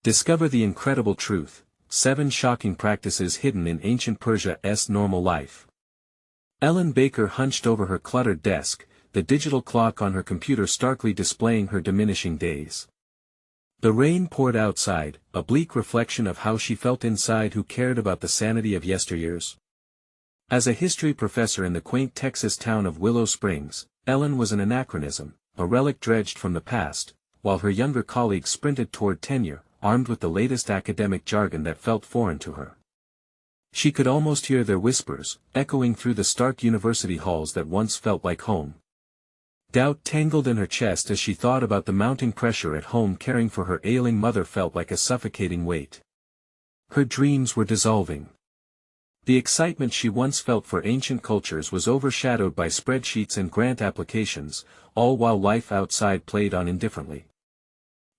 Discover the incredible truth, 7 shocking practices hidden in ancient Persia's normal life. Ellen Baker hunched over her cluttered desk, the digital clock on her computer starkly displaying her diminishing days. The rain poured outside, a bleak reflection of how she felt inside. Who cared about the sanity of yesteryears? As a history professor in the quaint Texas town of Willow Springs, Ellen was an anachronism, a relic dredged from the past, while her younger colleagues sprinted toward tenure, armed with the latest academic jargon that felt foreign to her. She could almost hear their whispers, echoing through the stark university halls that once felt like home. Doubt tangled in her chest as she thought about the mounting pressure at home. Caring for her ailing mother felt like a suffocating weight. Her dreams were dissolving. The excitement she once felt for ancient cultures was overshadowed by spreadsheets and grant applications, all while life outside played on indifferently.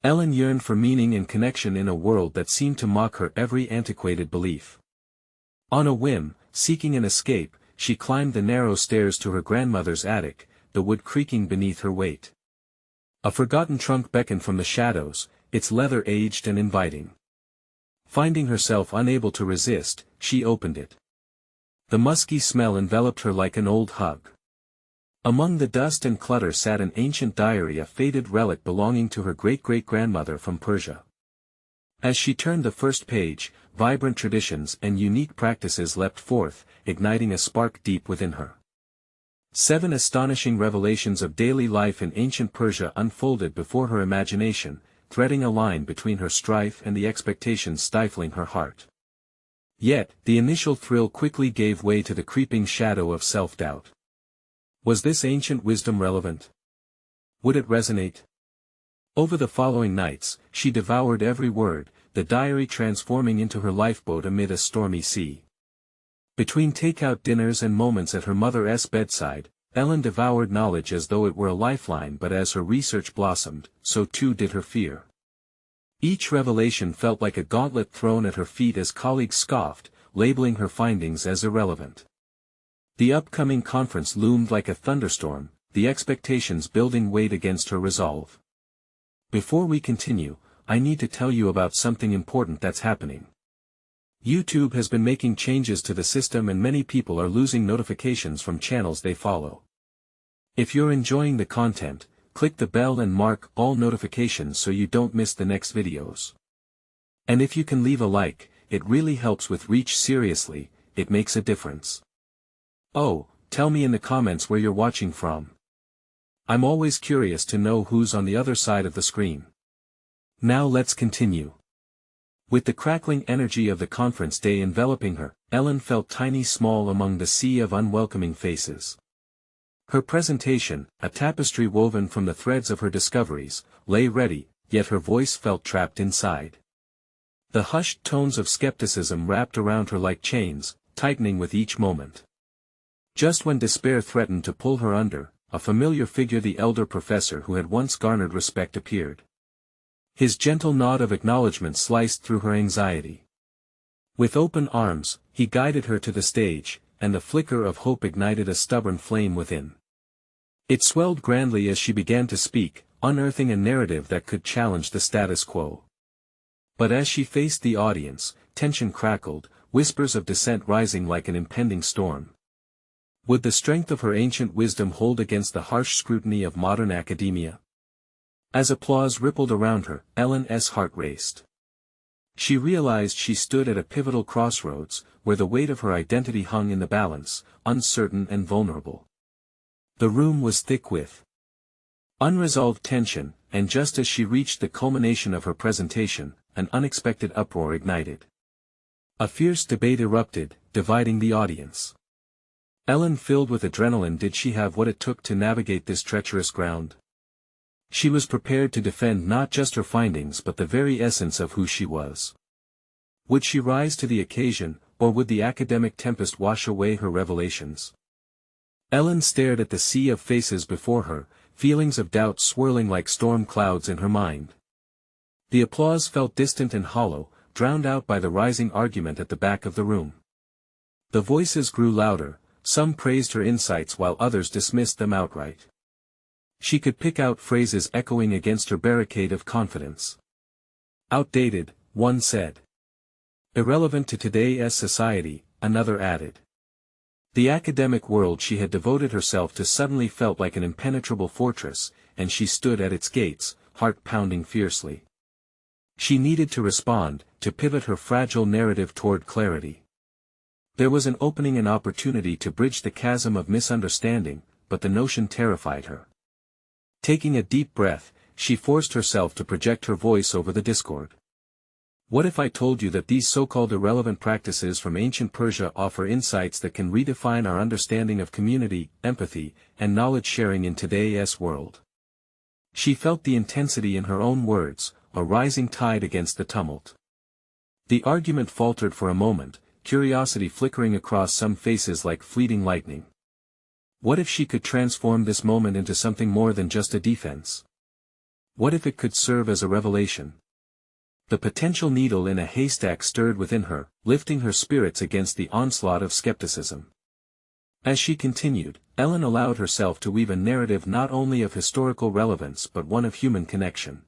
Ellen yearned for meaning and connection in a world that seemed to mock her every antiquated belief. On a whim, seeking an escape, she climbed the narrow stairs to her grandmother's attic, the wood creaking beneath her weight. A forgotten trunk beckoned from the shadows, its leather aged and inviting. Finding herself unable to resist, she opened it. The musky smell enveloped her like an old hug. Among the dust and clutter sat an ancient diary, a faded relic belonging to her great-great-grandmother from Persia. As she turned the first page, vibrant traditions and unique practices leapt forth, igniting a spark deep within her. 7 astonishing revelations of daily life in ancient Persia unfolded before her imagination, threading a line between her strife and the expectations stifling her heart. Yet, the initial thrill quickly gave way to the creeping shadow of self-doubt. Was this ancient wisdom relevant? Would it resonate? Over the following nights, she devoured every word, the diary transforming into her lifeboat amid a stormy sea. Between takeout dinners and moments at her mother's bedside, Ellen devoured knowledge as though it were a lifeline. But as her research blossomed, so too did her fear. Each revelation felt like a gauntlet thrown at her feet as colleagues scoffed, labeling her findings as irrelevant. The upcoming conference loomed like a thunderstorm, the expectations building weight against her resolve. Before we continue, I need to tell you about something important that's happening. YouTube has been making changes to the system and many people are losing notifications from channels they follow. If you're enjoying the content, click the bell and mark all notifications so you don't miss the next videos. And if you can leave a like, it really helps with reach. Seriously, it makes a difference. Oh, tell me in the comments where you're watching from. I'm always curious to know who's on the other side of the screen. Now let's continue. With the crackling energy of the conference day enveloping her, Ellen felt tiny small among the sea of unwelcoming faces. Her presentation, a tapestry woven from the threads of her discoveries, lay ready, yet her voice felt trapped inside. The hushed tones of skepticism wrapped around her like chains, tightening with each moment. Just when despair threatened to pull her under, a familiar figure, the elder professor who had once garnered respect, appeared. His gentle nod of acknowledgement sliced through her anxiety. With open arms, he guided her to the stage, and the flicker of hope ignited a stubborn flame within. It swelled grandly as she began to speak, unearthing a narrative that could challenge the status quo. But as she faced the audience, tension crackled, whispers of dissent rising like an impending storm. Would the strength of her ancient wisdom hold against the harsh scrutiny of modern academia? As applause rippled around her, Ellen's heart raced. She realized she stood at a pivotal crossroads, where the weight of her identity hung in the balance, uncertain and vulnerable. The room was thick with unresolved tension, and just as she reached the culmination of her presentation, an unexpected uproar ignited. A fierce debate erupted, dividing the audience. Ellen, filled with adrenaline, did she have what it took to navigate this treacherous ground? She was prepared to defend not just her findings but the very essence of who she was. Would she rise to the occasion, or would the academic tempest wash away her revelations? Ellen stared at the sea of faces before her, feelings of doubt swirling like storm clouds in her mind. The applause felt distant and hollow, drowned out by the rising argument at the back of the room. The voices grew louder, some praised her insights while others dismissed them outright. She could pick out phrases echoing against her barricade of confidence. Outdated, one said. Irrelevant to today's society, another added. The academic world she had devoted herself to suddenly felt like an impenetrable fortress, and she stood at its gates, heart pounding fiercely. She needed to respond, to pivot her fragile narrative toward clarity. There was an opening and opportunity to bridge the chasm of misunderstanding, but the notion terrified her. Taking a deep breath, she forced herself to project her voice over the discord. What if I told you that these so-called irrelevant practices from ancient Persia offer insights that can redefine our understanding of community, empathy, and knowledge sharing in today's world? She felt the intensity in her own words, a rising tide against the tumult. The argument faltered for a moment, curiosity flickering across some faces like fleeting lightning. What if she could transform this moment into something more than just a defense? What if it could serve as a revelation? The potential needle in a haystack stirred within her, lifting her spirits against the onslaught of skepticism. As she continued, Ellen allowed herself to weave a narrative not only of historical relevance but one of human connection.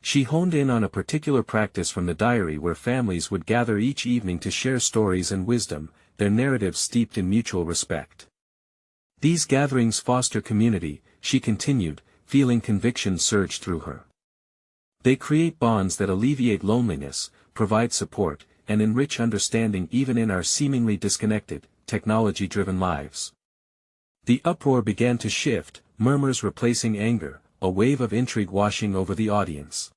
She honed in on a particular practice from the diary where families would gather each evening to share stories and wisdom, their narratives steeped in mutual respect. These gatherings foster community, she continued, feeling conviction surge through her. They create bonds that alleviate loneliness, provide support, and enrich understanding even in our seemingly disconnected, technology-driven lives. The uproar began to shift, murmurs replacing anger, a wave of intrigue washing over the audience.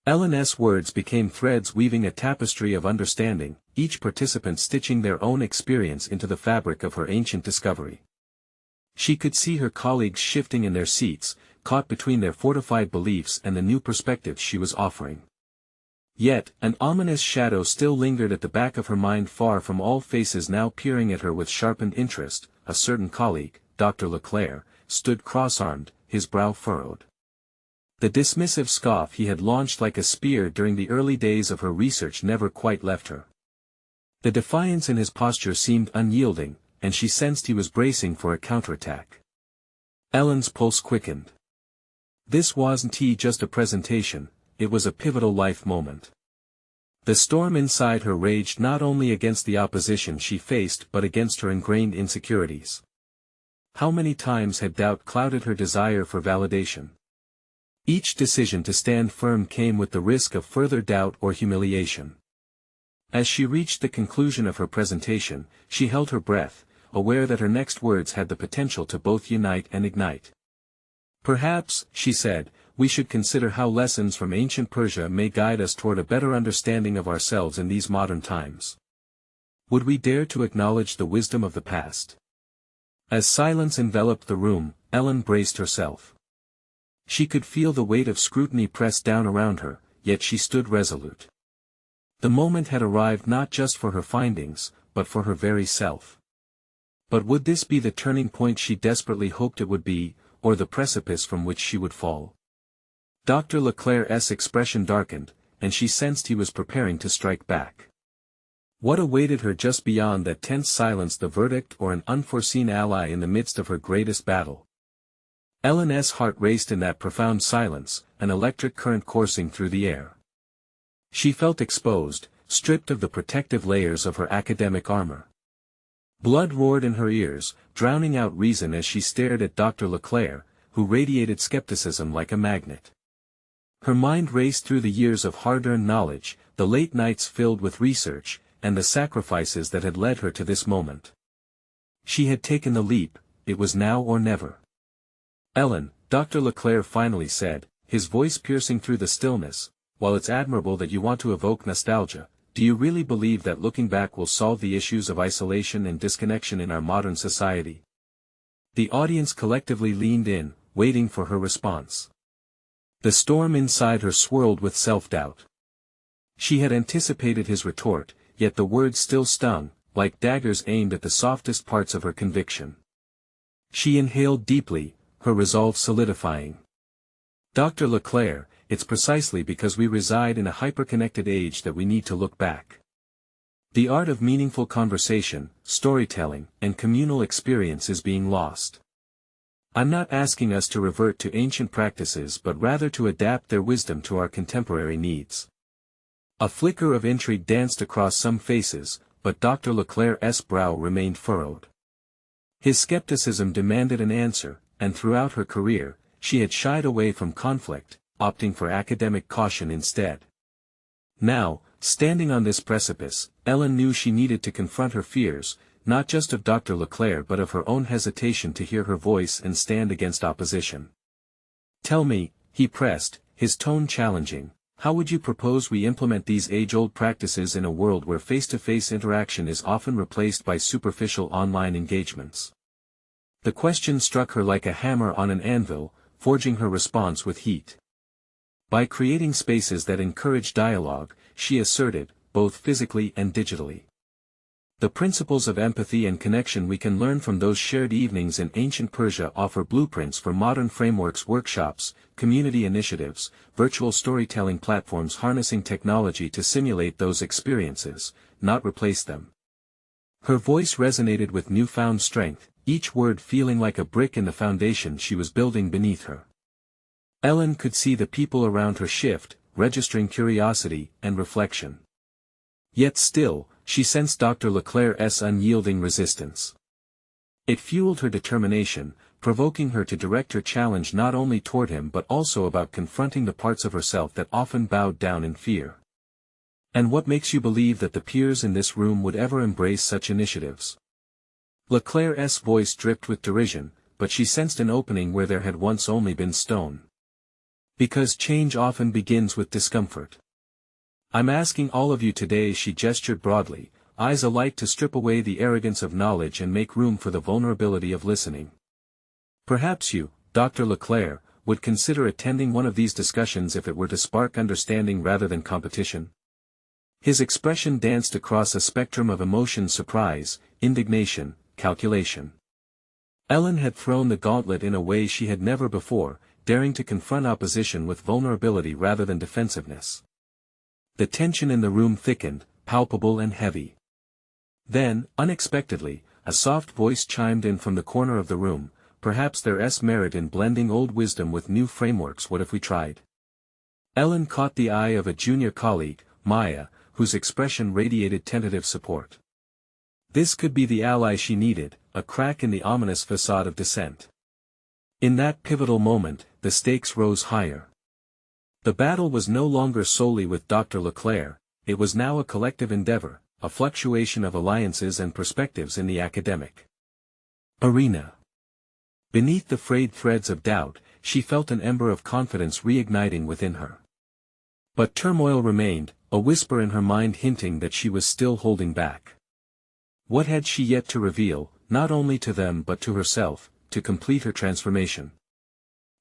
Ellen's words became threads weaving a tapestry of understanding, each participant stitching their own experience into the fabric of her ancient discovery. She could see her colleagues shifting in their seats, caught between their fortified beliefs and the new perspectives she was offering. Yet, an ominous shadow still lingered at the back of her mind, far from all faces now peering at her with sharpened interest. A certain colleague, Dr. Leclerc, stood cross-armed, his brow furrowed. The dismissive scoff he had launched like a spear during the early days of her research never quite left her. The defiance in his posture seemed unyielding, and she sensed he was bracing for a counterattack. Ellen's pulse quickened. This wasn't just a presentation, it was a pivotal life moment. The storm inside her raged not only against the opposition she faced but against her ingrained insecurities. How many times had doubt clouded her desire for validation? Each decision to stand firm came with the risk of further doubt or humiliation. As she reached the conclusion of her presentation, she held her breath, aware that her next words had the potential to both unite and ignite. Perhaps, she said, we should consider how lessons from ancient Persia may guide us toward a better understanding of ourselves in these modern times. Would we dare to acknowledge the wisdom of the past? As silence enveloped the room, Ellen braced herself. She could feel the weight of scrutiny press down around her, yet she stood resolute. The moment had arrived not just for her findings, but for her very self. But would this be the turning point she desperately hoped it would be, or the precipice from which she would fall? Dr. Leclerc's expression darkened, and she sensed he was preparing to strike back. What awaited her just beyond that tense silence? The verdict or an unforeseen ally in the midst of her greatest battle? Ellen's heart raced in that profound silence, an electric current coursing through the air. She felt exposed, stripped of the protective layers of her academic armor. Blood roared in her ears, drowning out reason as she stared at Dr. Leclerc, who radiated skepticism like a magnet. Her mind raced through the years of hard-earned knowledge, the late nights filled with research, and the sacrifices that had led her to this moment. She had taken the leap, it was now or never. Ellen, Dr. Leclerc finally said, his voice piercing through the stillness, while it's admirable that you want to evoke nostalgia, do you really believe that looking back will solve the issues of isolation and disconnection in our modern society? The audience collectively leaned in, waiting for her response. The storm inside her swirled with self-doubt. She had anticipated his retort, yet the words still stung, like daggers aimed at the softest parts of her conviction. She inhaled deeply, her resolve solidifying. Dr. Leclerc, it's precisely because we reside in a hyper-connected age that we need to look back. The art of meaningful conversation, storytelling, and communal experience is being lost. I'm not asking us to revert to ancient practices but rather to adapt their wisdom to our contemporary needs. A flicker of intrigue danced across some faces, but Dr. Leclerc's brow remained furrowed. His skepticism demanded an answer, and throughout her career, she had shied away from conflict, opting for academic caution instead. Now, standing on this precipice, Ellen knew she needed to confront her fears, not just of Dr. Leclerc but of her own hesitation to hear her voice and stand against opposition. "Tell me," he pressed, his tone challenging, "how would you propose we implement these age-old practices in a world where face-to-face interaction is often replaced by superficial online engagements?" The question struck her like a hammer on an anvil, forging her response with heat. By creating spaces that encourage dialogue, she asserted, both physically and digitally. The principles of empathy and connection we can learn from those shared evenings in ancient Persia offer blueprints for modern frameworks, workshops, community initiatives, virtual storytelling platforms harnessing technology to simulate those experiences, not replace them. Her voice resonated with newfound strength, each word feeling like a brick in the foundation she was building beneath her. Ellen could see the people around her shift, registering curiosity and reflection. Yet still, she sensed Dr. Leclerc's unyielding resistance. It fueled her determination, provoking her to direct her challenge not only toward him but also about confronting the parts of herself that often bowed down in fear. "And what makes you believe that the peers in this room would ever embrace such initiatives?" Leclerc's voice dripped with derision, but she sensed an opening where there had once only been stone. "Because change often begins with discomfort. I'm asking all of you today," she gestured broadly, eyes alight, "to strip away the arrogance of knowledge and make room for the vulnerability of listening. Perhaps you, Dr. Leclerc, would consider attending one of these discussions if it were to spark understanding rather than competition." His expression danced across a spectrum of emotion: surprise, indignation, calculation. Ellen had thrown the gauntlet in a way she had never before, daring to confront opposition with vulnerability rather than defensiveness. The tension in the room thickened, palpable and heavy. Then, unexpectedly, a soft voice chimed in from the corner of the room, "Perhaps there's merit in blending old wisdom with new frameworks. What if we tried?" Ellen caught the eye of a junior colleague, Maya, whose expression radiated tentative support. This could be the ally she needed, a crack in the ominous facade of dissent. In that pivotal moment, the stakes rose higher. The battle was no longer solely with Dr. Leclerc, it was now a collective endeavor, a fluctuation of alliances and perspectives in the academic arena. Beneath the frayed threads of doubt, she felt an ember of confidence reigniting within her. But turmoil remained, a whisper in her mind hinting that she was still holding back. What had she yet to reveal, not only to them but to herself, to complete her transformation?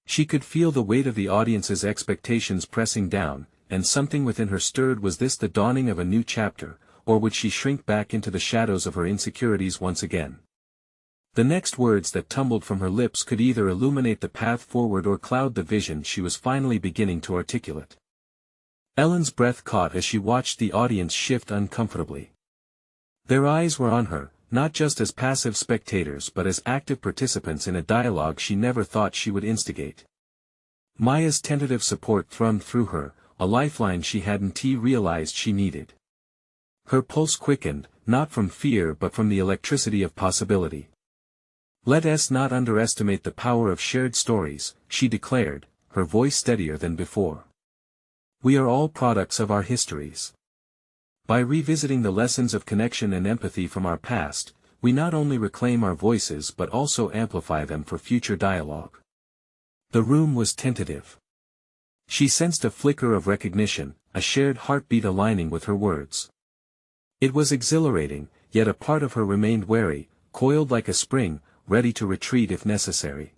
She could feel the weight of the audience's expectations pressing down, and something within her stirred. Was this the dawning of a new chapter, or would she shrink back into the shadows of her insecurities once again? The next words that tumbled from her lips could either illuminate the path forward or cloud the vision she was finally beginning to articulate. Ellen's breath caught as she watched the audience shift uncomfortably. Their eyes were on her, not just as passive spectators but as active participants in a dialogue she never thought she would instigate. Maya's tentative support thrummed through her, a lifeline she hadn't realized she needed. Her pulse quickened, not from fear but from the electricity of possibility. "Let us not underestimate the power of shared stories," she declared, her voice steadier than before. "We are all products of our histories. By revisiting the lessons of connection and empathy from our past, we not only reclaim our voices but also amplify them for future dialogue." The room was tentative. She sensed a flicker of recognition, a shared heartbeat aligning with her words. It was exhilarating, yet a part of her remained wary, coiled like a spring, ready to retreat if necessary.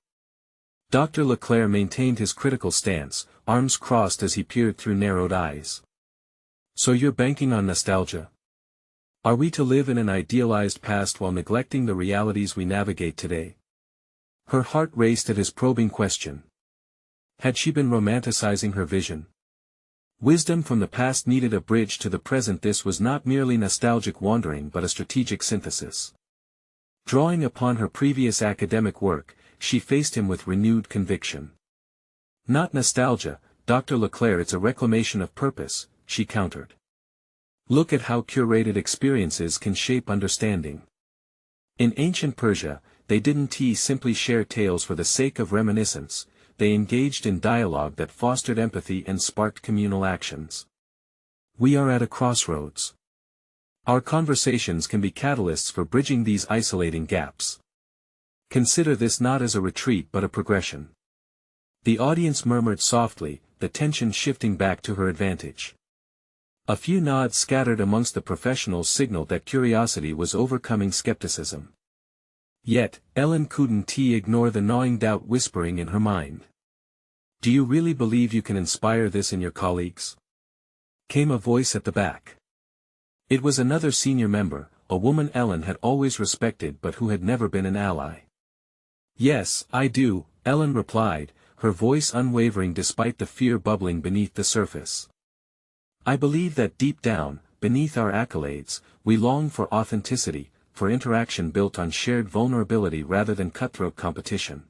Dr. Leclerc maintained his critical stance, arms crossed as he peered through narrowed eyes. "So you're banking on nostalgia? Are we to live in an idealized past while neglecting the realities we navigate today?" Her heart raced at his probing question. Had she been romanticizing her vision? Wisdom from the past needed a bridge to the present. This was not merely nostalgic wandering but a strategic synthesis. Drawing upon her previous academic work, she faced him with renewed conviction. Not nostalgia, Dr. Leclerc, it's a reclamation of purpose, she countered. Look at how curated experiences can shape understanding. In ancient Persia, they didn't simply share tales for the sake of reminiscence, they engaged in dialogue that fostered empathy and sparked communal actions. We are at a crossroads. Our conversations can be catalysts for bridging these isolating gaps. Consider this not as a retreat but a progression. The audience murmured softly, the tension shifting back to her advantage. A few nods scattered amongst the professionals signaled that curiosity was overcoming skepticism. Yet, Ellen couldn't ignore the gnawing doubt whispering in her mind. Do you really believe you can inspire this in your colleagues? Came a voice at the back. It was another senior member, a woman Ellen had always respected but who had never been an ally. Yes, I do, Ellen replied, her voice unwavering despite the fear bubbling beneath the surface. I believe that deep down, beneath our accolades, we long for authenticity, for interaction built on shared vulnerability rather than cutthroat competition.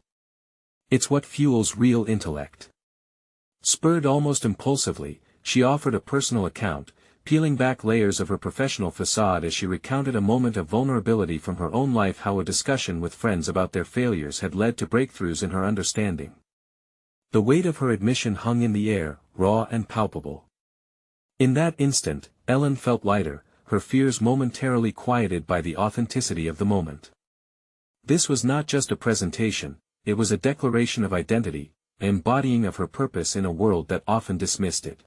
It's what fuels real intellect. Spurred almost impulsively, she offered a personal account, peeling back layers of her professional facade as she recounted a moment of vulnerability from her own life, how a discussion with friends about their failures had led to breakthroughs in her understanding. The weight of her admission hung in the air, raw and palpable. In that instant, Ellen felt lighter, her fears momentarily quieted by the authenticity of the moment. This was not just a presentation, it was a declaration of identity, an embodying of her purpose in a world that often dismissed it.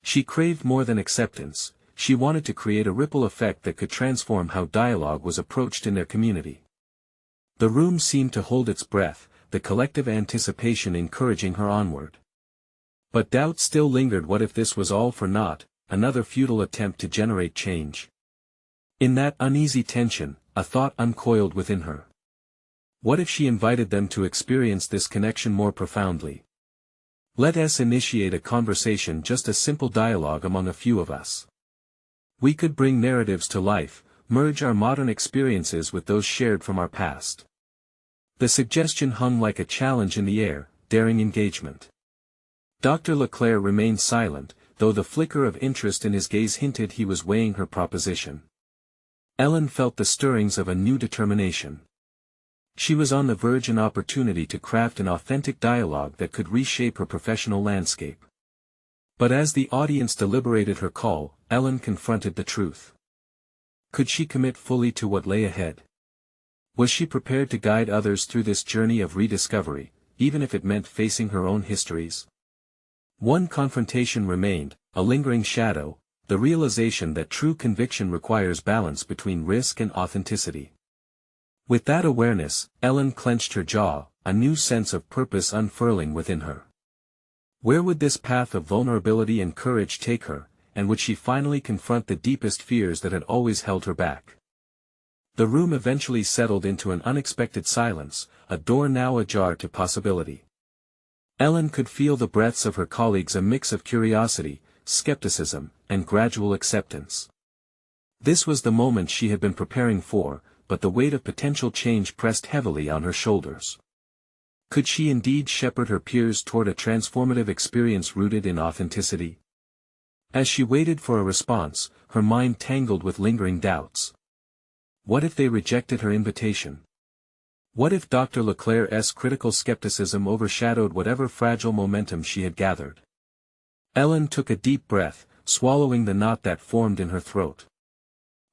She craved more than acceptance, she wanted to create a ripple effect that could transform how dialogue was approached in their community. The room seemed to hold its breath, the collective anticipation encouraging her onward. But doubt still lingered. What if this was all for naught, another futile attempt to generate change? In that uneasy tension, a thought uncoiled within her. What if she invited them to experience this connection more profoundly? Let us initiate a conversation, just a simple dialogue among a few of us. We could bring narratives to life, merge our modern experiences with those shared from our past. The suggestion hung like a challenge in the air, daring engagement. Dr. Leclerc remained silent, though the flicker of interest in his gaze hinted he was weighing her proposition. Ellen felt the stirrings of a new determination. She was on the verge of an opportunity to craft an authentic dialogue that could reshape her professional landscape. But as the audience deliberated her call, Ellen confronted the truth. Could she commit fully to what lay ahead? Was she prepared to guide others through this journey of rediscovery, even if it meant facing her own histories? One confrontation remained, a lingering shadow, the realization that true conviction requires balance between risk and authenticity. With that awareness, Ellen clenched her jaw, a new sense of purpose unfurling within her. Where would this path of vulnerability and courage take her, and would she finally confront the deepest fears that had always held her back? The room eventually settled into an unexpected silence, a door now ajar to possibility. Ellen could feel the breaths of her colleagues, a mix of curiosity, skepticism, and gradual acceptance. This was the moment she had been preparing for, but the weight of potential change pressed heavily on her shoulders. Could she indeed shepherd her peers toward a transformative experience rooted in authenticity? As she waited for a response, her mind tangled with lingering doubts. What if they rejected her invitation? What if Dr. Leclerc's critical skepticism overshadowed whatever fragile momentum she had gathered? Ellen took a deep breath, swallowing the knot that formed in her throat.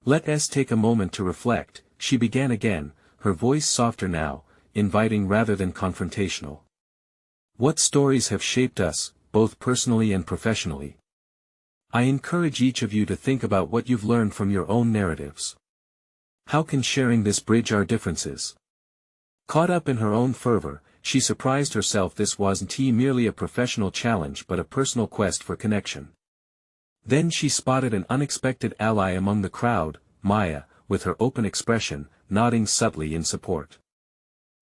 Let us take a moment to reflect, she began again, her voice softer now, inviting rather than confrontational. What stories have shaped us, both personally and professionally? I encourage each of you to think about what you've learned from your own narratives. How can sharing this bridge our differences? Caught up in her own fervor, she surprised herself. This wasn't merely a professional challenge but a personal quest for connection. Then she spotted an unexpected ally among the crowd, Maya, with her open expression, nodding subtly in support.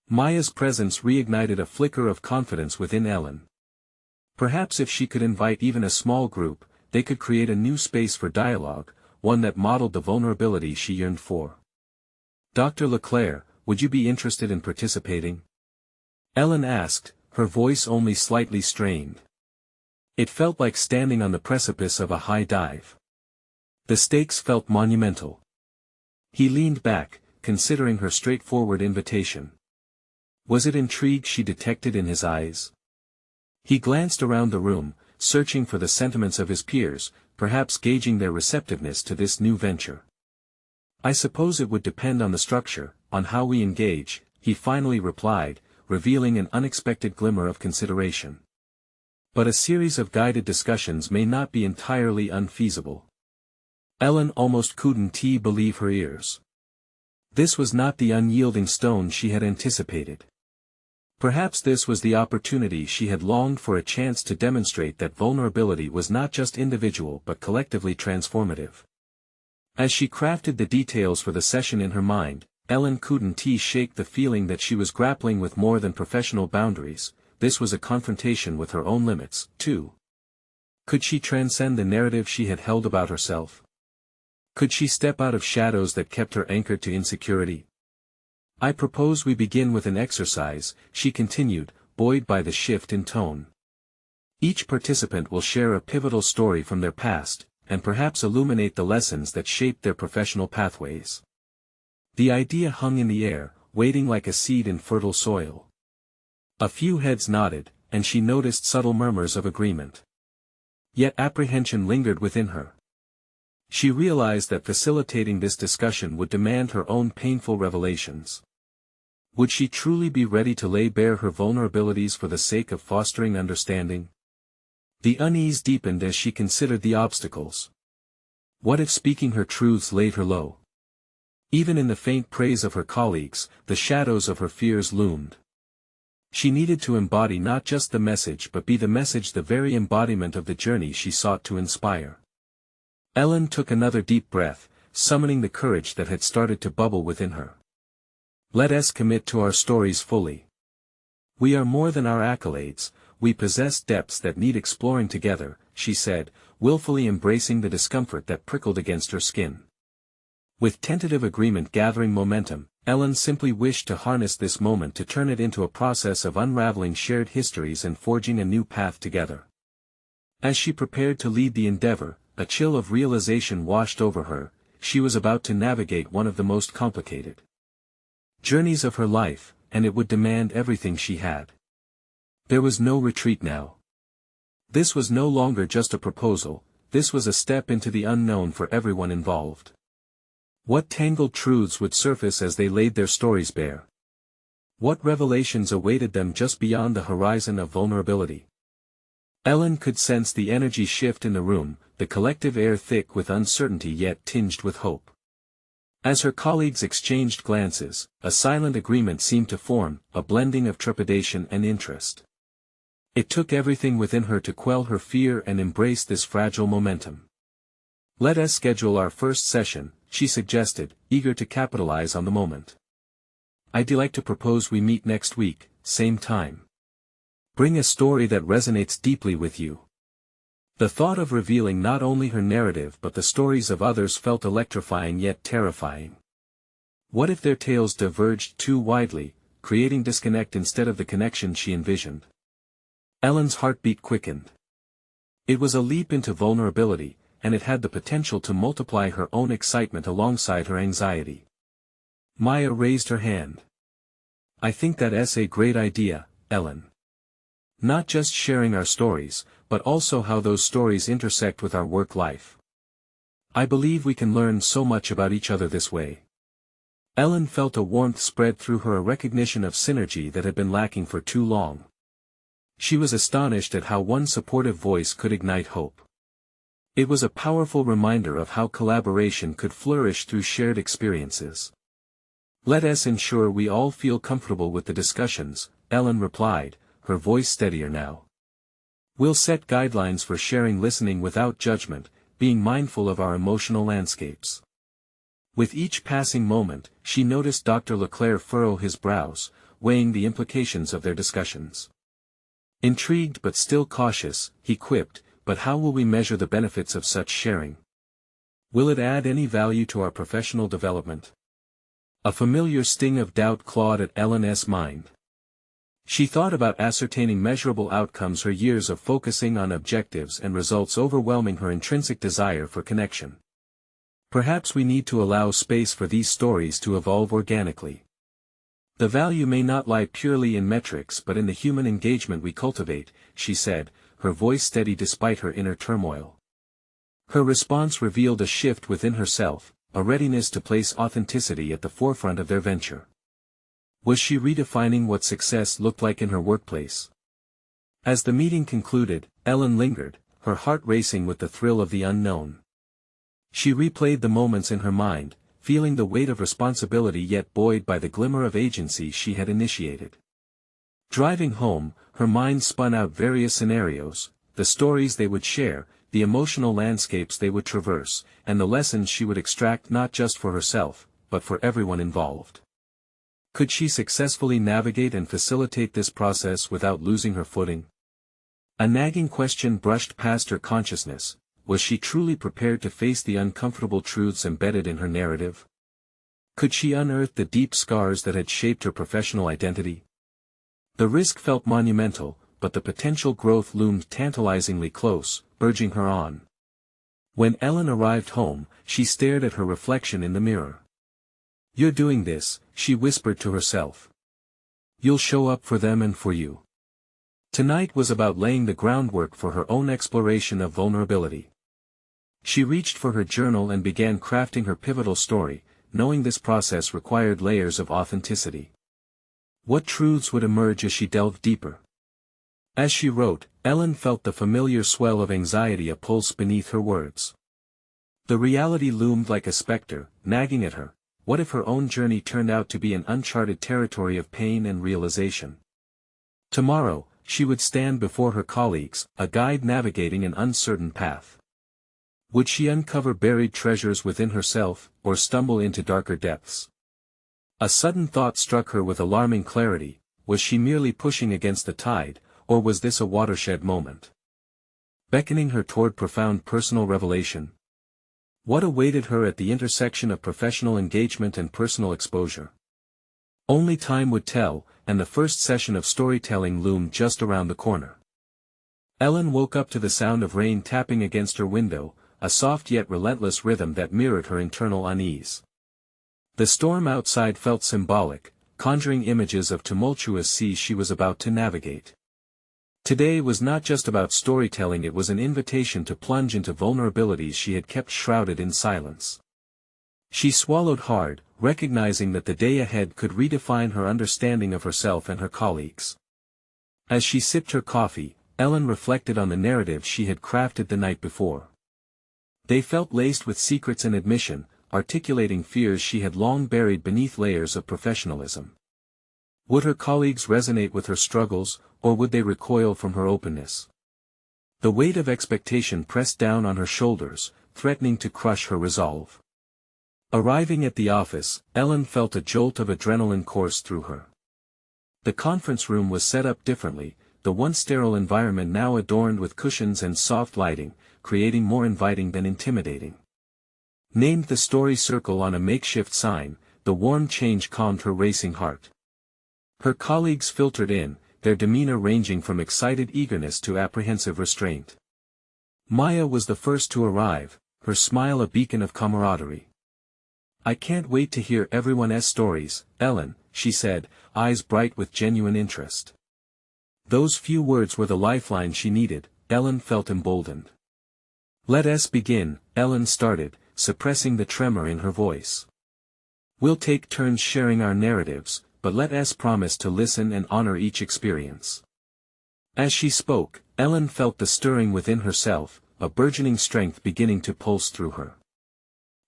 Maya's presence reignited a flicker of confidence within Ellen. Perhaps if she could invite even a small group, they could create a new space for dialogue, one that modeled the vulnerability she yearned for. Dr. Leclerc, would you be interested in participating? Ellen asked, her voice only slightly strained. It felt like standing on the precipice of a high dive. The stakes felt monumental. He leaned back, considering her straightforward invitation. Was it intrigue she detected in his eyes? He glanced around the room, searching for the sentiments of his peers, perhaps gauging their receptiveness to this new venture. I suppose it would depend on the structure, on how we engage, he finally replied, revealing an unexpected glimmer of consideration. But a series of guided discussions may not be entirely unfeasible. Ellen almost couldn't believe her ears. This was not the unyielding stone she had anticipated. Perhaps this was the opportunity she had longed for, a chance to demonstrate that vulnerability was not just individual but collectively transformative. As she crafted the details for the session in her mind, Ellen couldn't shake the feeling that she was grappling with more than professional boundaries. This was a confrontation with her own limits, too. Could she transcend the narrative she had held about herself? Could she step out of shadows that kept her anchored to insecurity? I propose we begin with an exercise, she continued, buoyed by the shift in tone. Each participant will share a pivotal story from their past, and perhaps illuminate the lessons that shaped their professional pathways. The idea hung in the air, waiting like a seed in fertile soil. A few heads nodded, and she noticed subtle murmurs of agreement. Yet apprehension lingered within her. She realized that facilitating this discussion would demand her own painful revelations. Would she truly be ready to lay bare her vulnerabilities for the sake of fostering understanding? The unease deepened as she considered the obstacles. What if speaking her truths laid her low? Even in the faint praise of her colleagues, the shadows of her fears loomed. She needed to embody not just the message but be the message, the very embodiment of the journey she sought to inspire. Ellen took another deep breath, summoning the courage that had started to bubble within her. Let us commit to our stories fully. We are more than our accolades, we possess depths that need exploring together, she said, willfully embracing the discomfort that prickled against her skin. With tentative agreement gathering momentum, Ellen simply wished to harness this moment to turn it into a process of unraveling shared histories and forging a new path together. As she prepared to lead the endeavor, a chill of realization washed over her. She was about to navigate one of the most complicated journeys of her life, and it would demand everything she had. There was no retreat now. This was no longer just a proposal, this was a step into the unknown for everyone involved. What tangled truths would surface as they laid their stories bare? What revelations awaited them just beyond the horizon of vulnerability? Ellen could sense the energy shift in the room, the collective air thick with uncertainty yet tinged with hope. As her colleagues exchanged glances, a silent agreement seemed to form, a blending of trepidation and interest. It took everything within her to quell her fear and embrace this fragile momentum. Let us schedule our first session, she suggested, eager to capitalize on the moment. I'd like to propose we meet next week, same time. Bring a story that resonates deeply with you. The thought of revealing not only her narrative but the stories of others felt electrifying yet terrifying. What if their tales diverged too widely, creating disconnect instead of the connection she envisioned? Ellen's heartbeat quickened. It was a leap into vulnerability, and it had the potential to multiply her own excitement alongside her anxiety. Maya raised her hand. I think that's a great idea, Ellen. Not just sharing our stories, but also how those stories intersect with our work life. I believe we can learn so much about each other this way. Ellen felt a warmth spread through her, a recognition of synergy that had been lacking for too long. She was astonished at how one supportive voice could ignite hope. It was a powerful reminder of how collaboration could flourish through shared experiences. Let us ensure we all feel comfortable with the discussions, Ellen replied, her voice steadier now. We'll set guidelines for sharing, listening without judgment, being mindful of our emotional landscapes. With each passing moment, she noticed Dr. Leclerc furrow his brows, weighing the implications of their discussions. Intrigued but still cautious, he quipped, but how will we measure the benefits of such sharing? Will it add any value to our professional development? A familiar sting of doubt clawed at Ellen's mind. She thought about ascertaining measurable outcomes, her years of focusing on objectives and results overwhelming her intrinsic desire for connection. Perhaps we need to allow space for these stories to evolve organically. The value may not lie purely in metrics but in the human engagement we cultivate, she said, her voice steady despite her inner turmoil. Her response revealed a shift within herself, a readiness to place authenticity at the forefront of their venture. Was she redefining what success looked like in her workplace? As the meeting concluded, Ellen lingered, her heart racing with the thrill of the unknown. She replayed the moments in her mind, feeling the weight of responsibility yet buoyed by the glimmer of agency she had initiated. Driving home, her mind spun out various scenarios, the stories they would share, the emotional landscapes they would traverse, and the lessons she would extract not just for herself, but for everyone involved. Could she successfully navigate and facilitate this process without losing her footing? A nagging question brushed past her consciousness: was she truly prepared to face the uncomfortable truths embedded in her narrative? Could she unearth the deep scars that had shaped her professional identity? The risk felt monumental, but the potential growth loomed tantalizingly close, urging her on. When Ellen arrived home, she stared at her reflection in the mirror. "You're doing this," she whispered to herself. "You'll show up for them and for you." Tonight was about laying the groundwork for her own exploration of vulnerability. She reached for her journal and began crafting her pivotal story, knowing this process required layers of authenticity. What truths would emerge as she delved deeper? As she wrote, Ellen felt the familiar swell of anxiety a pulse beneath her words. The reality loomed like a specter, nagging at her. What if her own journey turned out to be an uncharted territory of pain and realization? Tomorrow, she would stand before her colleagues, a guide navigating an uncertain path. Would she uncover buried treasures within herself, or stumble into darker depths? A sudden thought struck her with alarming clarity: was she merely pushing against the tide, or was this a watershed moment, beckoning her toward profound personal revelation? What awaited her at the intersection of professional engagement and personal exposure? Only time would tell, and the first session of storytelling loomed just around the corner. Ellen woke up to the sound of rain tapping against her window, a soft yet relentless rhythm that mirrored her internal unease. The storm outside felt symbolic, conjuring images of tumultuous seas she was about to navigate. Today was not just about storytelling, it was an invitation to plunge into vulnerabilities she had kept shrouded in silence. She swallowed hard, recognizing that the day ahead could redefine her understanding of herself and her colleagues. As she sipped her coffee, Ellen reflected on the narrative she had crafted the night before. They felt laced with secrets and admission, articulating fears she had long buried beneath layers of professionalism. Would her colleagues resonate with her struggles, or would they recoil from her openness? The weight of expectation pressed down on her shoulders, threatening to crush her resolve. Arriving at the office, Ellen felt a jolt of adrenaline course through her. The conference room was set up differently, the once sterile environment now adorned with cushions and soft lighting, creating more inviting than intimidating. Named the story circle on a makeshift sign, the warm change calmed her racing heart. Her colleagues filtered in, their demeanor ranging from excited eagerness to apprehensive restraint. Maya was the first to arrive, her smile a beacon of camaraderie. "I can't wait to hear everyone's stories, Ellen," she said, eyes bright with genuine interest. Those few words were the lifeline she needed. Ellen felt emboldened. "Let us begin," Ellen started, suppressing the tremor in her voice. "We'll take turns sharing our narratives, but let us promise to listen and honor each experience." As she spoke, Ellen felt the stirring within herself, a burgeoning strength beginning to pulse through her.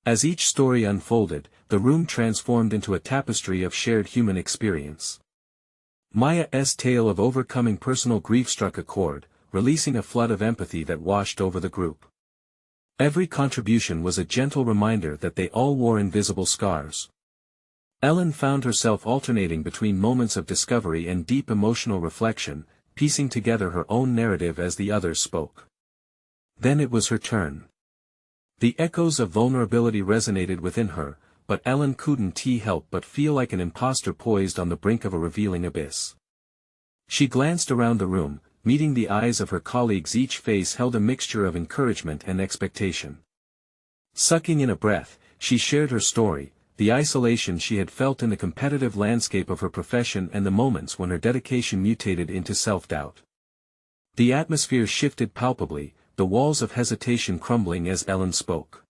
As each story unfolded, the room transformed into a tapestry of shared human experience. Maya's tale of overcoming personal grief struck a chord, releasing a flood of empathy that washed over the group. Every contribution was a gentle reminder that they all wore invisible scars. Ellen found herself alternating between moments of discovery and deep emotional reflection, piecing together her own narrative as the others spoke. Then it was her turn. The echoes of vulnerability resonated within her, but Ellen couldn't help but feel like an imposter poised on the brink of a revealing abyss. She glanced around the room, meeting the eyes of her colleagues. Each face held a mixture of encouragement and expectation. Sucking in a breath, she shared her story, the isolation she had felt in the competitive landscape of her profession and the moments when her dedication mutated into self-doubt. The atmosphere shifted palpably, the walls of hesitation crumbling as Ellen spoke.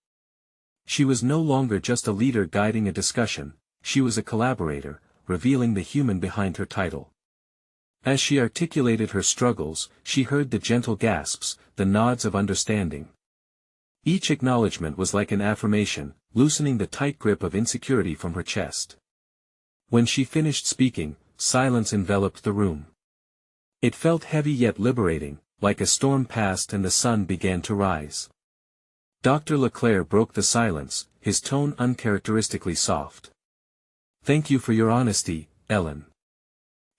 She was no longer just a leader guiding a discussion, she was a collaborator, revealing the human behind her title. As she articulated her struggles, she heard the gentle gasps, the nods of understanding. Each acknowledgement was like an affirmation, loosening the tight grip of insecurity from her chest. When she finished speaking, silence enveloped the room. It felt heavy yet liberating, like a storm passed and the sun began to rise. Dr. Leclerc broke the silence, his tone uncharacteristically soft. "Thank you for your honesty, Ellen.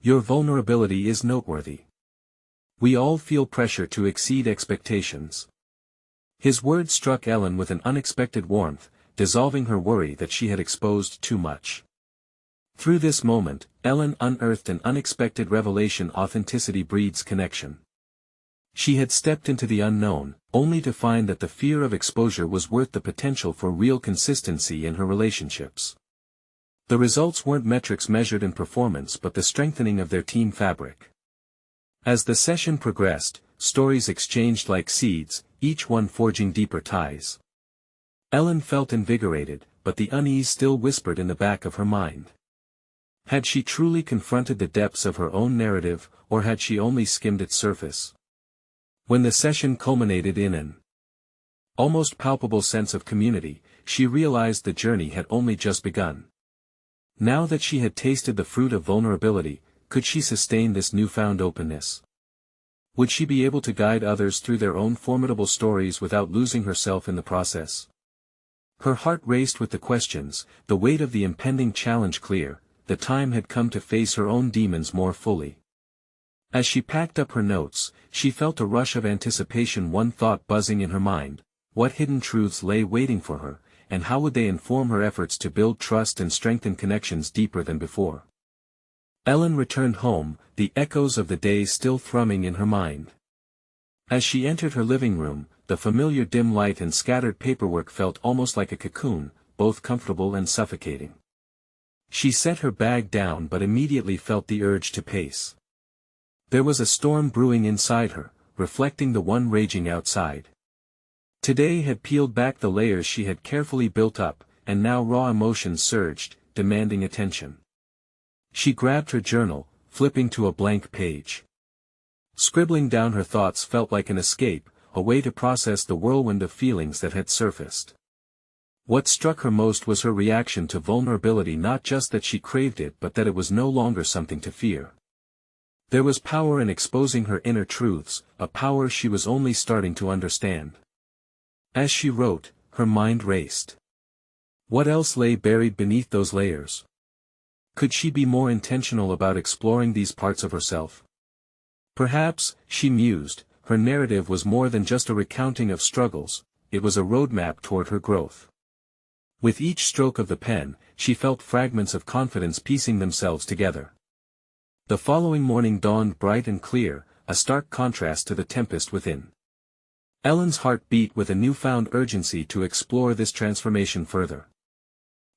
Your vulnerability is noteworthy. We all feel pressure to exceed expectations." His words struck Ellen with an unexpected warmth, dissolving her worry that she had exposed too much. Through this moment, Ellen unearthed an unexpected revelation: authenticity breeds connection. She had stepped into the unknown, only to find that the fear of exposure was worth the potential for real consistency in her relationships. The results weren't metrics measured in performance but the strengthening of their team fabric. As the session progressed, stories exchanged like seeds, each one forging deeper ties. Ellen felt invigorated, but the unease still whispered in the back of her mind. Had she truly confronted the depths of her own narrative, or had she only skimmed its surface? When the session culminated in an almost palpable sense of community, she realized the journey had only just begun. Now that she had tasted the fruit of vulnerability, could she sustain this newfound openness? Would she be able to guide others through their own formidable stories without losing herself in the process? Her heart raced with the questions, the weight of the impending challenge clear. The time had come to face her own demons more fully. As she packed up her notes, she felt a rush of anticipation, one thought buzzing in her mind: what hidden truths lay waiting for her, and how would they inform her efforts to build trust and strengthen connections deeper than before? Ellen returned home, the echoes of the day still thrumming in her mind. As she entered her living room, the familiar dim light and scattered paperwork felt almost like a cocoon, both comfortable and suffocating. She set her bag down but immediately felt the urge to pace. There was a storm brewing inside her, reflecting the one raging outside. Today had peeled back the layers she had carefully built up, and now raw emotions surged, demanding attention. She grabbed her journal, flipping to a blank page. Scribbling down her thoughts felt like an escape, a way to process the whirlwind of feelings that had surfaced. What struck her most was her reaction to vulnerability, not just that she craved it but that it was no longer something to fear. There was power in exposing her inner truths, a power she was only starting to understand. As she wrote, her mind raced. What else lay buried beneath those layers? Could she be more intentional about exploring these parts of herself? Perhaps, she mused, her narrative was more than just a recounting of struggles, it was a roadmap toward her growth. With each stroke of the pen, she felt fragments of confidence piecing themselves together. The following morning dawned bright and clear, a stark contrast to the tempest within. Ellen's heart beat with a newfound urgency to explore this transformation further.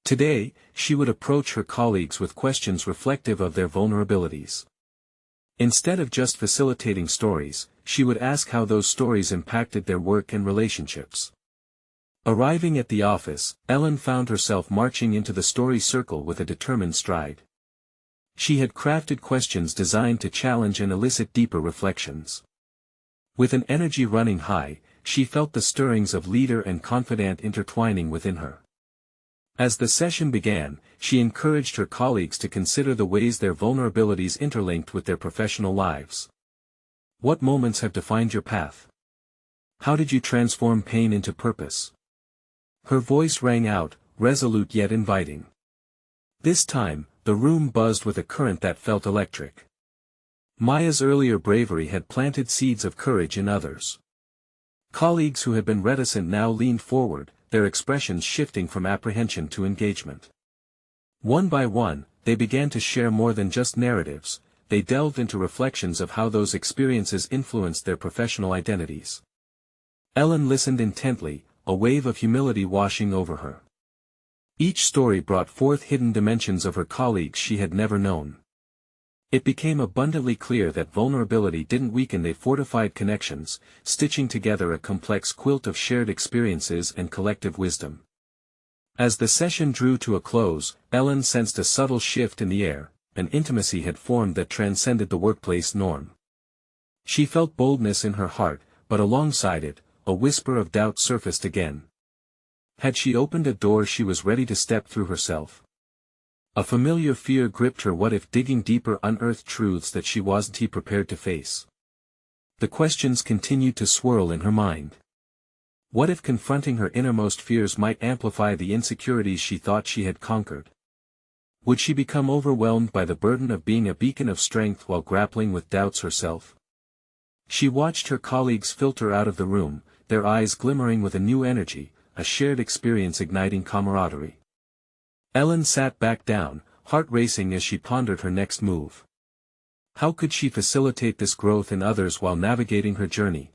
Today, she would approach her colleagues with questions reflective of their vulnerabilities. Instead of just facilitating stories, she would ask how those stories impacted their work and relationships. Arriving at the office, Ellen found herself marching into the story circle with a determined stride. She had crafted questions designed to challenge and elicit deeper reflections. With an energy running high, she felt the stirrings of leader and confidant intertwining within her. As the session began, she encouraged her colleagues to consider the ways their vulnerabilities interlinked with their professional lives. What moments have defined your path? How did you transform pain into purpose? Her voice rang out, resolute yet inviting. This time, the room buzzed with a current that felt electric. Maya's earlier bravery had planted seeds of courage in others. Colleagues who had been reticent now leaned forward, their expressions shifting from apprehension to engagement. One by one, they began to share more than just narratives, they delved into reflections of how those experiences influenced their professional identities. Ellen listened intently, a wave of humility washing over her. Each story brought forth hidden dimensions of her colleagues she had never known. It became abundantly clear that vulnerability didn't weaken, they fortified connections, stitching together a complex quilt of shared experiences and collective wisdom. As the session drew to a close, Ellen sensed a subtle shift in the air. An intimacy had formed that transcended the workplace norm. She felt boldness in her heart, but alongside it, a whisper of doubt surfaced again. Had she opened a door she was ready to step through herself? A familiar fear gripped her. What if digging deeper unearthed truths that she wasn't prepared to face? The questions continued to swirl in her mind. What if confronting her innermost fears might amplify the insecurities she thought she had conquered? Would she become overwhelmed by the burden of being a beacon of strength while grappling with doubts herself? She watched her colleagues filter out of the room, their eyes glimmering with a new energy, a shared experience igniting camaraderie. Ellen sat back down, heart racing as she pondered her next move. How could she facilitate this growth in others while navigating her journey?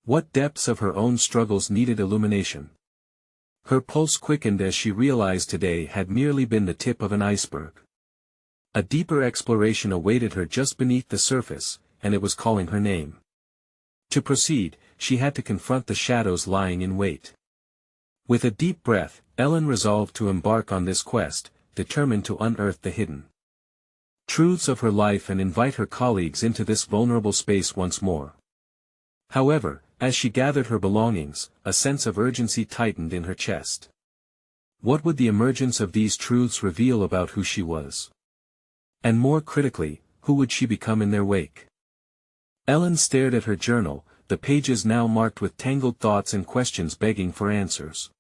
What depths of her own struggles needed illumination? Her pulse quickened as she realized today had merely been the tip of an iceberg. A deeper exploration awaited her just beneath the surface, and it was calling her name. To proceed, she had to confront the shadows lying in wait. With a deep breath, Ellen resolved to embark on this quest, determined to unearth the hidden truths of her life and invite her colleagues into this vulnerable space once more. However, as she gathered her belongings, a sense of urgency tightened in her chest. What would the emergence of these truths reveal about who she was? And more critically, who would she become in their wake? Ellen stared at her journal, the pages now marked with tangled thoughts and questions begging for answers.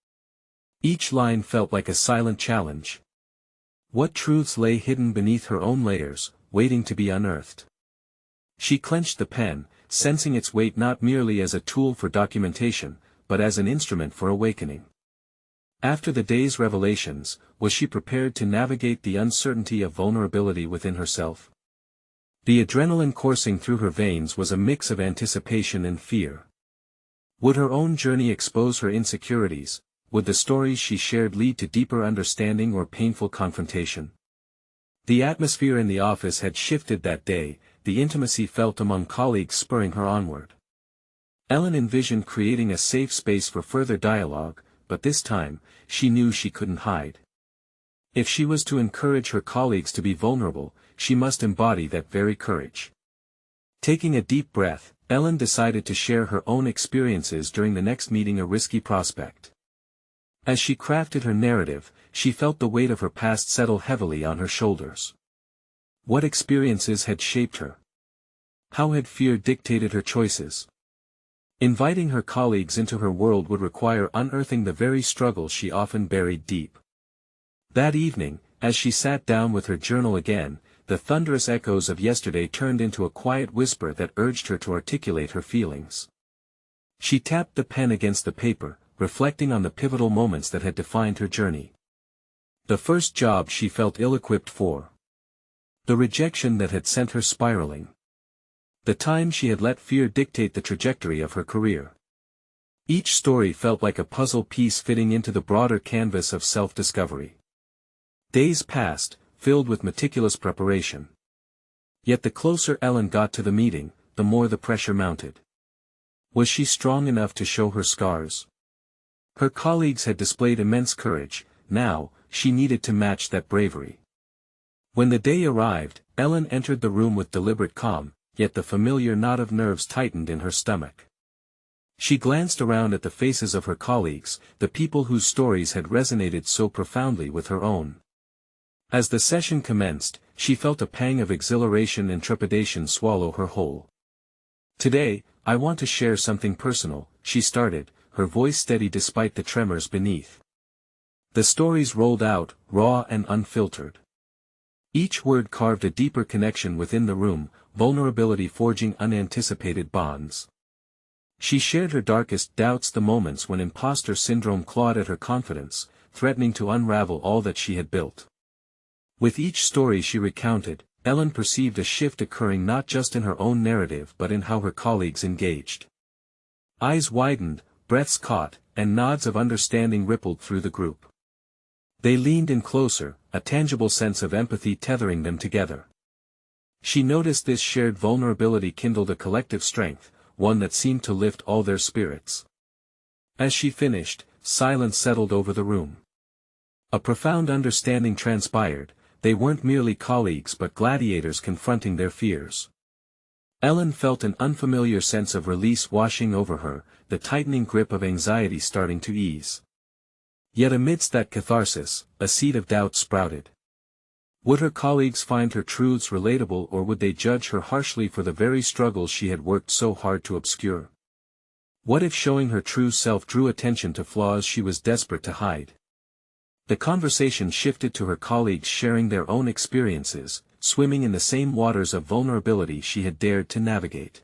Each line felt like a silent challenge. What truths lay hidden beneath her own layers, waiting to be unearthed? She clenched the pen, sensing its weight not merely as a tool for documentation, but as an instrument for awakening. After the day's revelations, was she prepared to navigate the uncertainty of vulnerability within herself? The adrenaline coursing through her veins was a mix of anticipation and fear. Would her own journey expose her insecurities? Would the stories she shared lead to deeper understanding or painful confrontation? The atmosphere in the office had shifted that day, the intimacy felt among colleagues spurring her onward. Ellen envisioned creating a safe space for further dialogue, but this time, she knew she couldn't hide. If she was to encourage her colleagues to be vulnerable, she must embody that very courage. Taking a deep breath, Ellen decided to share her own experiences during the next meeting, a risky prospect. As she crafted her narrative, she felt the weight of her past settle heavily on her shoulders. What experiences had shaped her? How had fear dictated her choices? Inviting her colleagues into her world would require unearthing the very struggles she often buried deep. That evening, as she sat down with her journal again, the thunderous echoes of yesterday turned into a quiet whisper that urged her to articulate her feelings. She tapped the pen against the paper, reflecting on the pivotal moments that had defined her journey. The first job she felt ill-equipped for. The rejection that had sent her spiraling. The time she had let fear dictate the trajectory of her career. Each story felt like a puzzle piece fitting into the broader canvas of self-discovery. Days passed, filled with meticulous preparation. Yet the closer Ellen got to the meeting, the more the pressure mounted. Was she strong enough to show her scars? Her colleagues had displayed immense courage, now, she needed to match that bravery. When the day arrived, Ellen entered the room with deliberate calm, yet the familiar knot of nerves tightened in her stomach. She glanced around at the faces of her colleagues, the people whose stories had resonated so profoundly with her own. As the session commenced, she felt a pang of exhilaration and trepidation swallow her whole. Today, I want to share something personal, she started, her voice steady despite the tremors beneath. The stories rolled out, raw and unfiltered. Each word carved a deeper connection within the room, vulnerability forging unanticipated bonds. She shared her darkest doubts, the moments when imposter syndrome clawed at her confidence, threatening to unravel all that she had built. With each story she recounted, Ellen perceived a shift occurring not just in her own narrative but in how her colleagues engaged. Eyes widened, breaths caught, and nods of understanding rippled through the group. They leaned in closer, a tangible sense of empathy tethering them together. She noticed this shared vulnerability kindled a collective strength, one that seemed to lift all their spirits. As she finished, silence settled over the room. A profound understanding transpired. They weren't merely colleagues but gladiators confronting their fears. Ellen felt an unfamiliar sense of release washing over her, the tightening grip of anxiety starting to ease. Yet amidst that catharsis, a seed of doubt sprouted. Would her colleagues find her truths relatable, or would they judge her harshly for the very struggles she had worked so hard to obscure? What if showing her true self drew attention to flaws she was desperate to hide? The conversation shifted to her colleagues sharing their own experiences, swimming in the same waters of vulnerability she had dared to navigate.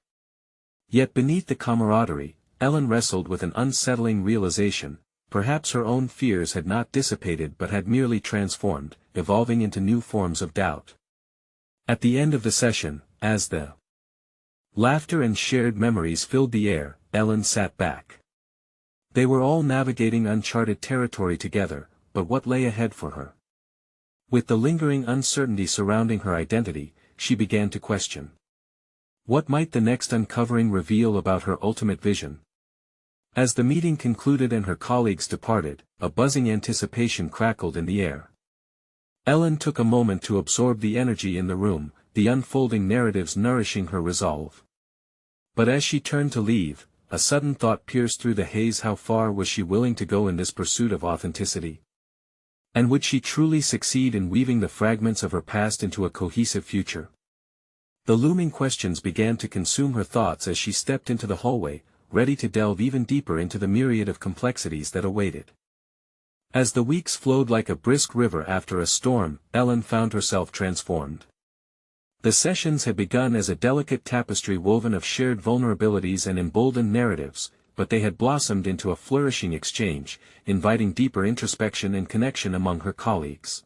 Yet beneath the camaraderie, Ellen wrestled with an unsettling realization: perhaps her own fears had not dissipated but had merely transformed, evolving into new forms of doubt. At the end of the session, as the laughter and shared memories filled the air, Ellen sat back. They were all navigating uncharted territory together, but what lay ahead for her? With the lingering uncertainty surrounding her identity, she began to question. What might the next uncovering reveal about her ultimate vision? As the meeting concluded and her colleagues departed, a buzzing anticipation crackled in the air. Ellen took a moment to absorb the energy in the room, the unfolding narratives nourishing her resolve. But as she turned to leave, a sudden thought pierced through the haze: how far was she willing to go in this pursuit of authenticity? And would she truly succeed in weaving the fragments of her past into a cohesive future? The looming questions began to consume her thoughts as she stepped into the hallway, ready to delve even deeper into the myriad of complexities that awaited. As the weeks flowed like a brisk river after a storm, Ellen found herself transformed. The sessions had begun as a delicate tapestry woven of shared vulnerabilities and emboldened narratives, but they had blossomed into a flourishing exchange, inviting deeper introspection and connection among her colleagues.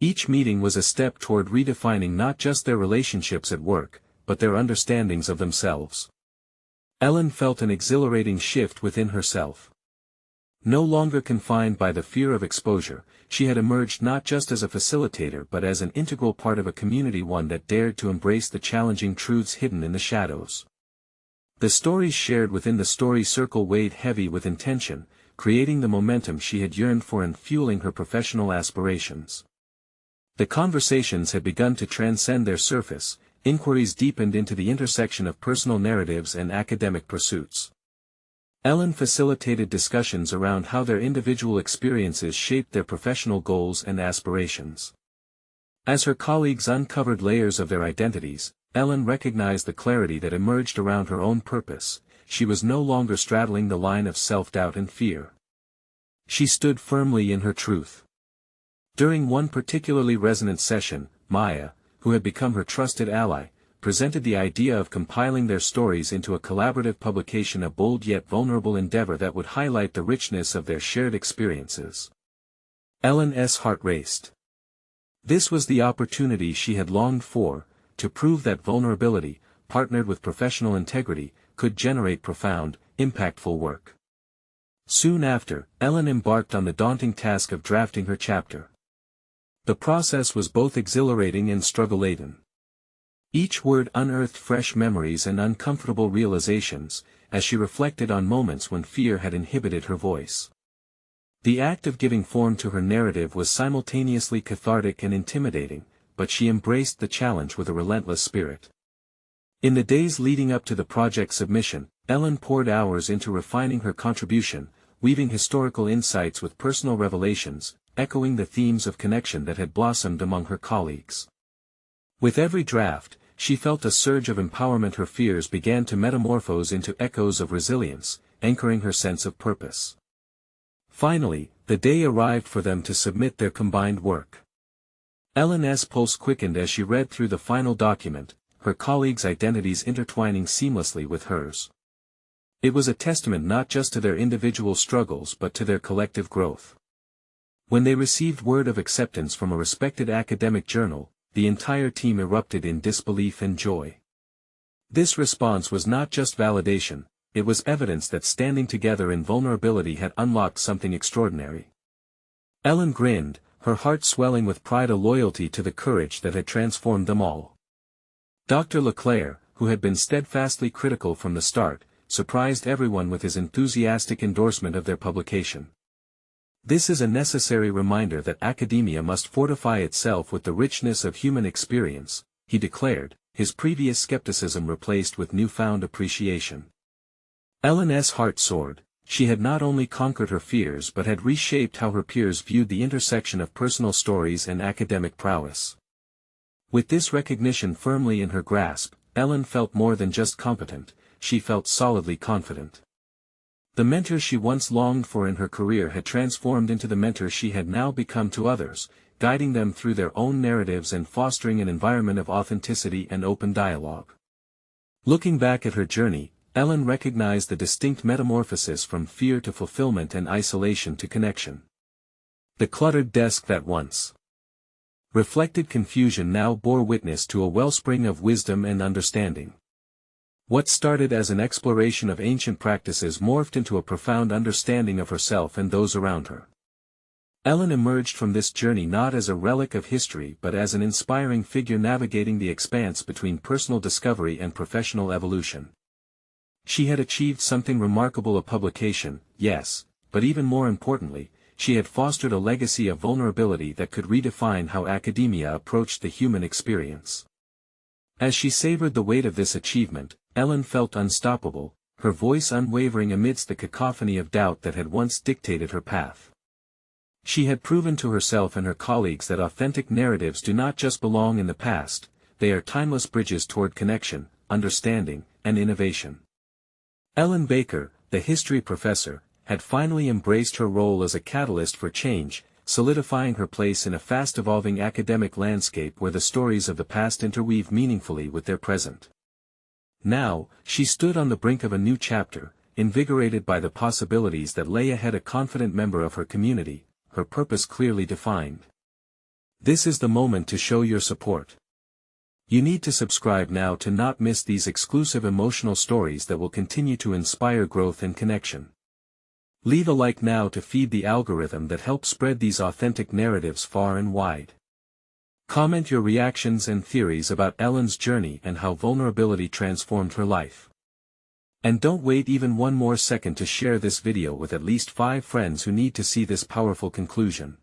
Each meeting was a step toward redefining not just their relationships at work, but their understandings of themselves. Ellen felt an exhilarating shift within herself. No longer confined by the fear of exposure, she had emerged not just as a facilitator but as an integral part of a community, one that dared to embrace the challenging truths hidden in the shadows. The stories shared within the story circle weighed heavy with intention, creating the momentum she had yearned for and fueling her professional aspirations. The conversations had begun to transcend their surface, inquiries deepened into the intersection of personal narratives and academic pursuits. Ellen facilitated discussions around how their individual experiences shaped their professional goals and aspirations. As her colleagues uncovered layers of their identities, Ellen recognized the clarity that emerged around her own purpose. She was no longer straddling the line of self-doubt and fear. She stood firmly in her truth. During one particularly resonant session, Maya, who had become her trusted ally, presented the idea of compiling their stories into a collaborative publication, a bold yet vulnerable endeavor that would highlight the richness of their shared experiences. Ellen's heart raced. This was the opportunity she had longed for, to prove that vulnerability, partnered with professional integrity, could generate profound, impactful work. Soon after, Ellen embarked on the daunting task of drafting her chapter. The process was both exhilarating and struggle-laden. Each word unearthed fresh memories and uncomfortable realizations, as she reflected on moments when fear had inhibited her voice. The act of giving form to her narrative was simultaneously cathartic and intimidating, but she embraced the challenge with a relentless spirit. In the days leading up to the project's submission, Ellen poured hours into refining her contribution, weaving historical insights with personal revelations, echoing the themes of connection that had blossomed among her colleagues. With every draft, she felt a surge of empowerment. Her fears began to metamorphose into echoes of resilience, anchoring her sense of purpose. Finally, the day arrived for them to submit their combined work. Ellen's pulse quickened as she read through the final document, her colleagues' identities intertwining seamlessly with hers. It was a testament not just to their individual struggles but to their collective growth. When they received word of acceptance from a respected academic journal, the entire team erupted in disbelief and joy. This response was not just validation, it was evidence that standing together in vulnerability had unlocked something extraordinary. Ellen grinned, her heart swelling with pride and loyalty to the courage that had transformed them all. Dr. Leclerc, who had been steadfastly critical from the start, surprised everyone with his enthusiastic endorsement of their publication. This is a necessary reminder that academia must fortify itself with the richness of human experience, he declared, his previous skepticism replaced with newfound appreciation. Ellen's heart soared. She had not only conquered her fears but had reshaped how her peers viewed the intersection of personal stories and academic prowess. With this recognition firmly in her grasp, Ellen felt more than just competent, she felt solidly confident. The mentor she once longed for in her career had transformed into the mentor she had now become to others, guiding them through their own narratives and fostering an environment of authenticity and open dialogue. Looking back at her journey, Ellen recognized the distinct metamorphosis from fear to fulfillment and isolation to connection. The cluttered desk that once reflected confusion now bore witness to a wellspring of wisdom and understanding. What started as an exploration of ancient practices morphed into a profound understanding of herself and those around her. Ellen emerged from this journey not as a relic of history but as an inspiring figure navigating the expanse between personal discovery and professional evolution. She had achieved something remarkable: a publication, yes, but even more importantly, she had fostered a legacy of vulnerability that could redefine how academia approached the human experience. As she savored the weight of this achievement, Ellen felt unstoppable, her voice unwavering amidst the cacophony of doubt that had once dictated her path. She had proven to herself and her colleagues that authentic narratives do not just belong in the past, they are timeless bridges toward connection, understanding, and innovation. Ellen Baker, the history professor, had finally embraced her role as a catalyst for change, solidifying her place in a fast-evolving academic landscape where the stories of the past interweave meaningfully with their present. Now, she stood on the brink of a new chapter, invigorated by the possibilities that lay ahead, a confident member of her community, her purpose clearly defined. This is the moment to show your support. You need to subscribe now to not miss these exclusive emotional stories that will continue to inspire growth and connection. Leave a like now to feed the algorithm that helps spread these authentic narratives far and wide. Comment your reactions and theories about Ellen's journey and how vulnerability transformed her life. And don't wait even one more second to share this video with at least 5 friends who need to see this powerful conclusion.